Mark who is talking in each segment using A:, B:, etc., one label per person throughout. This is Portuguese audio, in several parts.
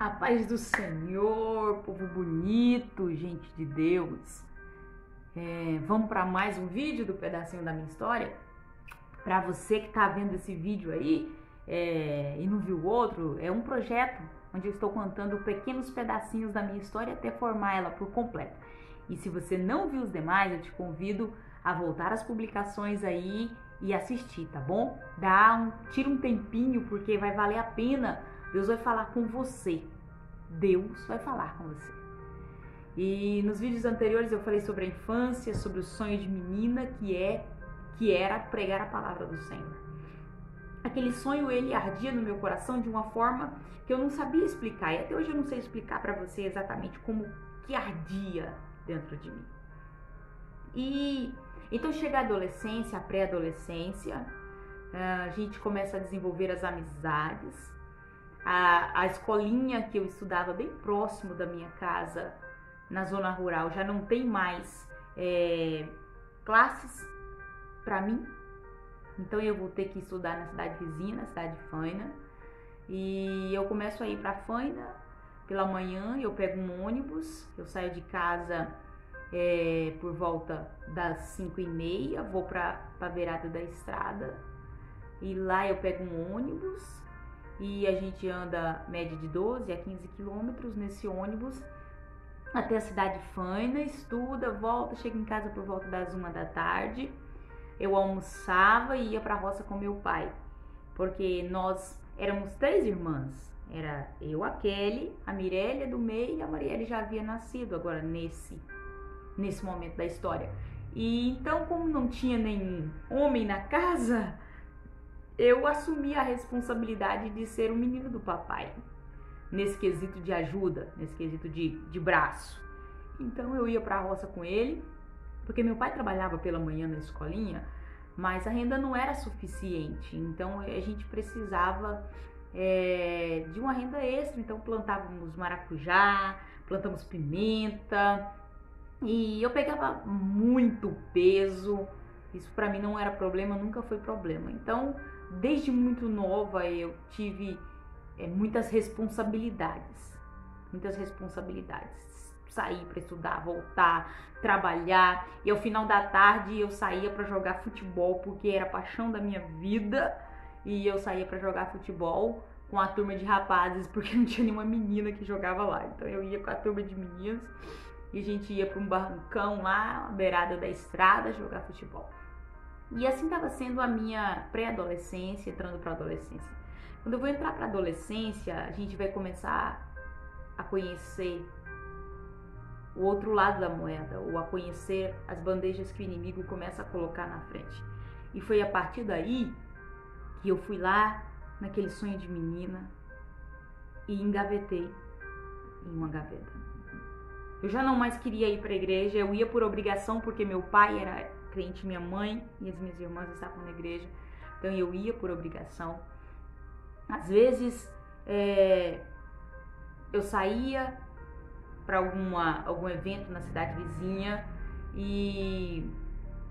A: A paz do Senhor, povo bonito, gente de Deus. Vamos para mais um vídeo do pedacinho da minha história. Para você que tá vendo esse vídeo aí e não viu o outro, é um projeto onde eu estou contando pequenos pedacinhos da minha história até formar ela por completo. E se você não viu os demais, eu te convido a voltar às publicações aí e assistir, tá bom? Tira um tempinho, porque vai valer a pena. Deus vai falar com você. Deus vai falar com você. E nos vídeos anteriores eu falei sobre a infância, sobre o sonho de menina que era pregar a palavra do Senhor. Aquele sonho, ele ardia no meu coração de uma forma que eu não sabia explicar. E até hoje eu não sei explicar para você exatamente como que ardia dentro de mim. E então chega a adolescência, a pré-adolescência, a gente começa a desenvolver as amizades. A escolinha que eu estudava bem próximo da minha casa, na zona rural, já não tem mais classes para mim. Então eu vou ter que estudar na cidade vizinha, na cidade de Faina. E eu começo a ir para Faina pela manhã, eu pego um ônibus, eu saio de casa por volta das 5h30, vou para a beirada da estrada. E lá eu pego um ônibus. E a gente anda média de 12 a 15 quilômetros nesse ônibus até a cidade de Faina, estuda, volta, chega em casa por volta das 1 da tarde. Eu almoçava e ia para a roça com meu pai, porque nós éramos 3 irmãs. Era eu, a Kelly, a Mirélia do meio e a Marielle já havia nascido agora nesse momento da história. E então, como não tinha nenhum homem na casa, eu assumi a responsabilidade de ser o menino do papai, nesse quesito de ajuda, nesse quesito de braço. Então eu ia para a roça com ele, porque meu pai trabalhava pela manhã na escolinha, mas a renda não era suficiente, então a gente precisava de uma renda extra. Então plantávamos maracujá, plantamos pimenta, e eu pegava muito peso. Isso para mim não era problema, nunca foi problema. Então, desde muito nova eu tive muitas responsabilidades. Sair para estudar, voltar, trabalhar. E ao final da tarde eu saía para jogar futebol, porque era a paixão da minha vida. E eu saía para jogar futebol com a turma de rapazes, porque não tinha nenhuma menina que jogava lá. Então eu ia com a turma de meninos e a gente ia para um barrancão lá, à beirada da estrada, jogar futebol. E assim estava sendo a minha pré-adolescência, entrando para a adolescência. Quando eu vou entrar para a adolescência, a gente vai começar a conhecer o outro lado da moeda, ou a conhecer as bandejas que o inimigo começa a colocar na frente. E foi a partir daí que eu fui lá, naquele sonho de menina, e engavetei em uma gaveta. Eu já não mais queria ir para a igreja, eu ia por obrigação, porque meu pai era crente, minha mãe e as minhas irmãs estavam na igreja, então eu ia por obrigação. Às vezes eu saía para algum evento na cidade vizinha e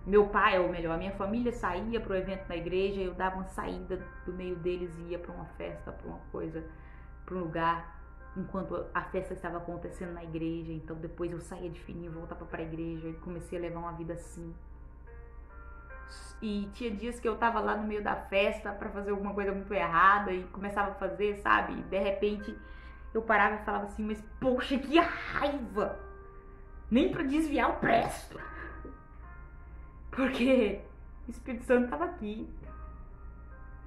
A: meu pai, ou melhor, a minha família saía para o evento na igreja, eu dava uma saída do meio deles e ia para uma festa, para uma coisa, para um lugar, enquanto a festa estava acontecendo na igreja. Então depois eu saía de fininho, voltava para a igreja e comecei a levar uma vida assim. E tinha dias que eu tava lá no meio da festa pra fazer alguma coisa muito errada e começava a fazer, sabe? E de repente eu parava e falava assim, mas poxa, que raiva! Nem pra desviar eu presto! Porque o Espírito Santo tava aqui.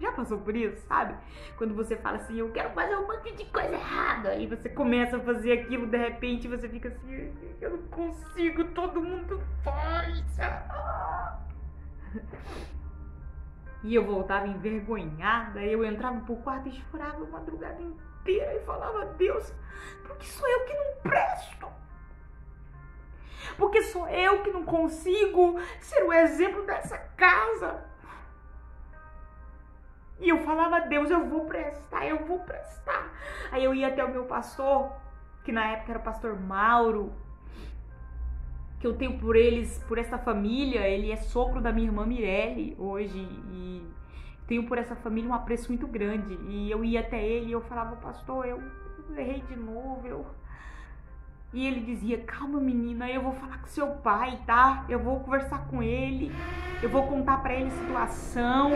A: Já passou por isso, sabe? Quando você fala assim, eu quero fazer um monte de coisa errada, e você começa a fazer aquilo, de repente você fica assim, eu não consigo, todo mundo faz! E eu voltava envergonhada, eu entrava pro quarto e chorava a madrugada inteira e falava, Deus, porque sou eu que não presto? Porque sou eu que não consigo ser o exemplo dessa casa? E eu falava, Deus, eu vou prestar. Aí eu ia até o meu pastor, que na época era o pastor Mauro, que eu tenho por essa família. Ele é sogro da minha irmã Mirelle hoje, tenho por essa família um apreço muito grande. E eu ia até ele e eu falava, pastor, eu errei de novo, E ele dizia, calma menina, eu vou falar com seu pai, tá? Eu vou conversar com ele, eu vou contar pra ele a situação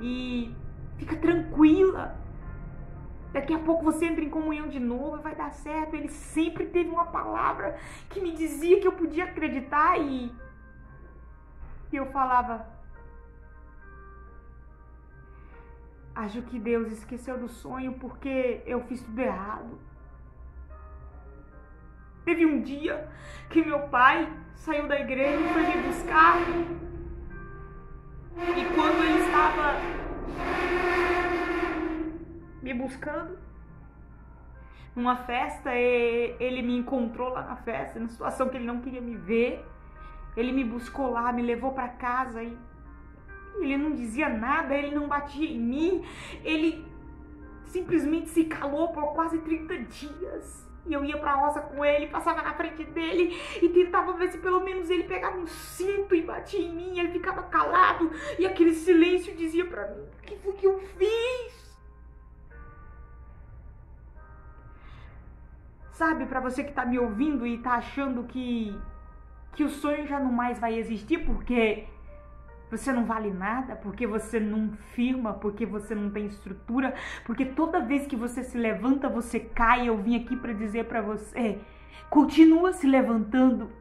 A: e fica tranquila. Daqui a pouco você entra em comunhão de novo e vai dar certo. Ele sempre teve uma palavra que me dizia que eu podia acreditar e eu falava, acho que Deus esqueceu do sonho porque eu fiz tudo errado. Teve um dia que meu pai saiu da igreja e foi me buscar. E quando ele estava me buscando numa festa, ele me encontrou lá na festa, na situação que ele não queria me ver. Ele me buscou lá, me levou para casa e ele não dizia nada, ele não batia em mim, ele simplesmente se calou por quase 30 dias. E eu ia pra roça com ele, passava na frente dele e tentava ver se pelo menos ele pegava um cinto e batia em mim. Ele ficava calado e aquele silêncio dizia pra mim, o que foi que eu fiz? Sabe, pra você que tá me ouvindo e tá achando que o sonho já não mais vai existir porque você não vale nada, porque você não firma, porque você não tem estrutura, porque toda vez que você se levanta, você cai. Eu vim aqui para dizer para você, continua se levantando.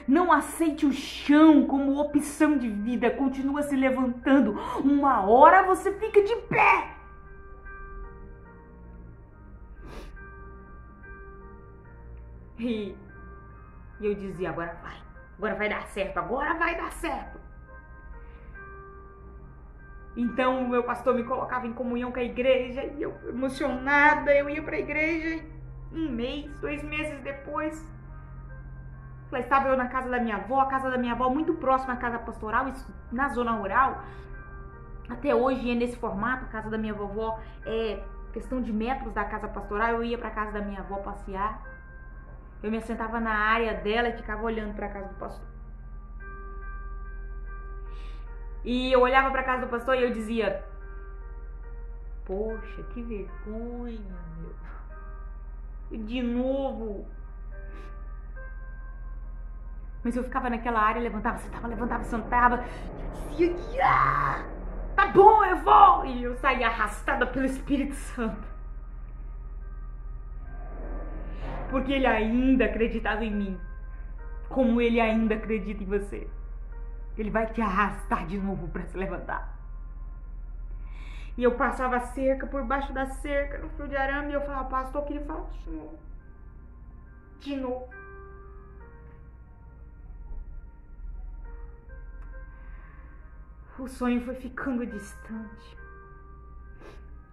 A: Não aceite o chão como opção de vida, continua se levantando. Uma hora você fica de pé. E eu dizia, agora vai dar certo, agora vai dar certo. Então o meu pastor me colocava em comunhão com a igreja e eu, emocionada, eu ia para a igreja e 1 mês, 2 meses depois, lá estava eu na casa da minha avó, a casa da minha avó muito próxima à casa pastoral, na zona rural. Até hoje é nesse formato, a casa da minha vovó é questão de metros da casa pastoral. Eu ia para a casa da minha avó passear. Eu me assentava na área dela e ficava olhando para a casa do pastor. E eu olhava para a casa do pastor e eu dizia, poxa, que vergonha, meu. De novo. Mas eu ficava naquela área, levantava, sentava. E eu dizia, tá bom, eu vou. E eu saía arrastada pelo Espírito Santo. Porque ele ainda acreditava em mim, como ele ainda acredita em você. Ele vai te arrastar de novo para se levantar. E eu passava a cerca, por baixo da cerca, no fio de arame, e eu falava, pastor, eu queria falar com o senhor. De novo. O sonho foi ficando distante.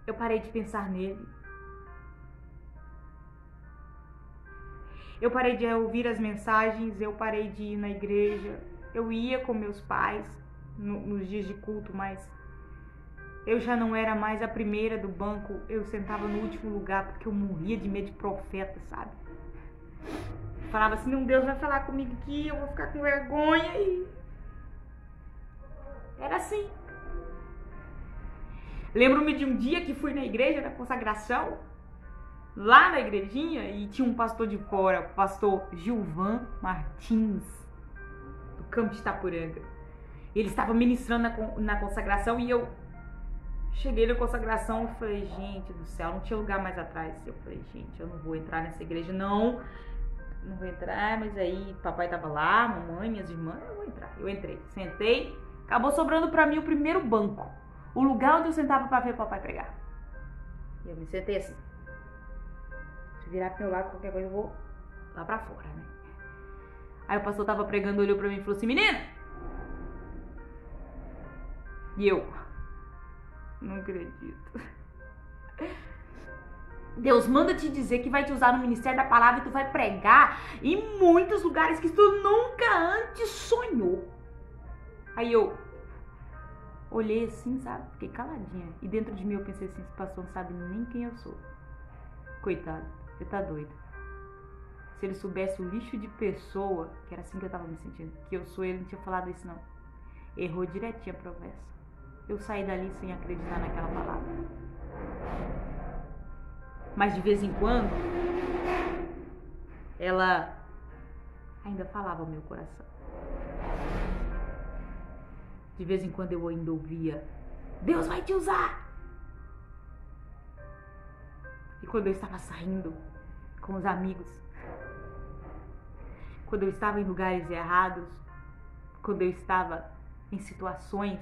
A: Eu parei de pensar nele. Eu parei de ouvir as mensagens, eu parei de ir na igreja. Eu ia com meus pais nos dias de culto, mas eu já não era mais a primeira do banco. Eu sentava no último lugar porque eu morria de medo de profeta, sabe? Falava assim, não, Deus vai falar comigo aqui, eu vou ficar com vergonha e... Era assim. Lembro-me de um dia que fui na igreja, na consagração, lá na igrejinha, e tinha um pastor de fora, o pastor Gilvan Martins, do Campo de Itapuranga. Ele estava ministrando na consagração e eu cheguei na consagração e falei, gente do céu, não tinha lugar mais atrás. Eu falei, gente, eu não vou entrar nessa igreja, não vou entrar, mas aí papai tava lá, mamãe, minhas irmãs, eu vou entrar. Eu entrei, sentei, acabou sobrando pra mim o primeiro banco, o lugar onde eu sentava pra ver papai pregar. E eu me sentei assim. Se virar pro meu lado, qualquer coisa eu vou lá pra fora, né? Aí o pastor tava pregando, olhou pra mim e falou assim, menina! E eu, não acredito. Deus manda te dizer que vai te usar no ministério da palavra e tu vai pregar em muitos lugares que tu nunca antes sonhou. Aí eu olhei assim, sabe? Fiquei caladinha. E dentro de mim eu pensei assim, esse pastor não sabe nem quem eu sou. Coitado, você tá doido. Se ele soubesse o lixo de pessoa, que era assim que eu tava me sentindo, que eu sou, ele não tinha falado isso não. Errou direitinho a promessa. Eu saí dali sem acreditar naquela palavra. Mas de vez em quando, ela ainda falava ao meu coração. De vez em quando eu ainda ouvia: Deus vai te usar. E quando eu estava saindo com os amigos, quando eu estava em lugares errados, quando eu estava em situações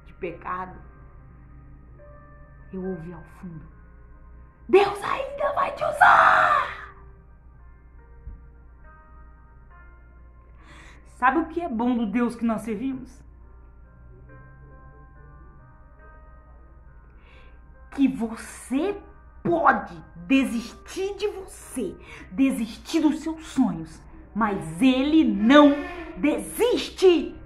A: de pecado, eu ouvi ao fundo: Deus ainda vai te usar! Sabe o que é bom do Deus que nós servimos? Que você pode desistir de você, desistir dos seus sonhos, mas Ele não desiste!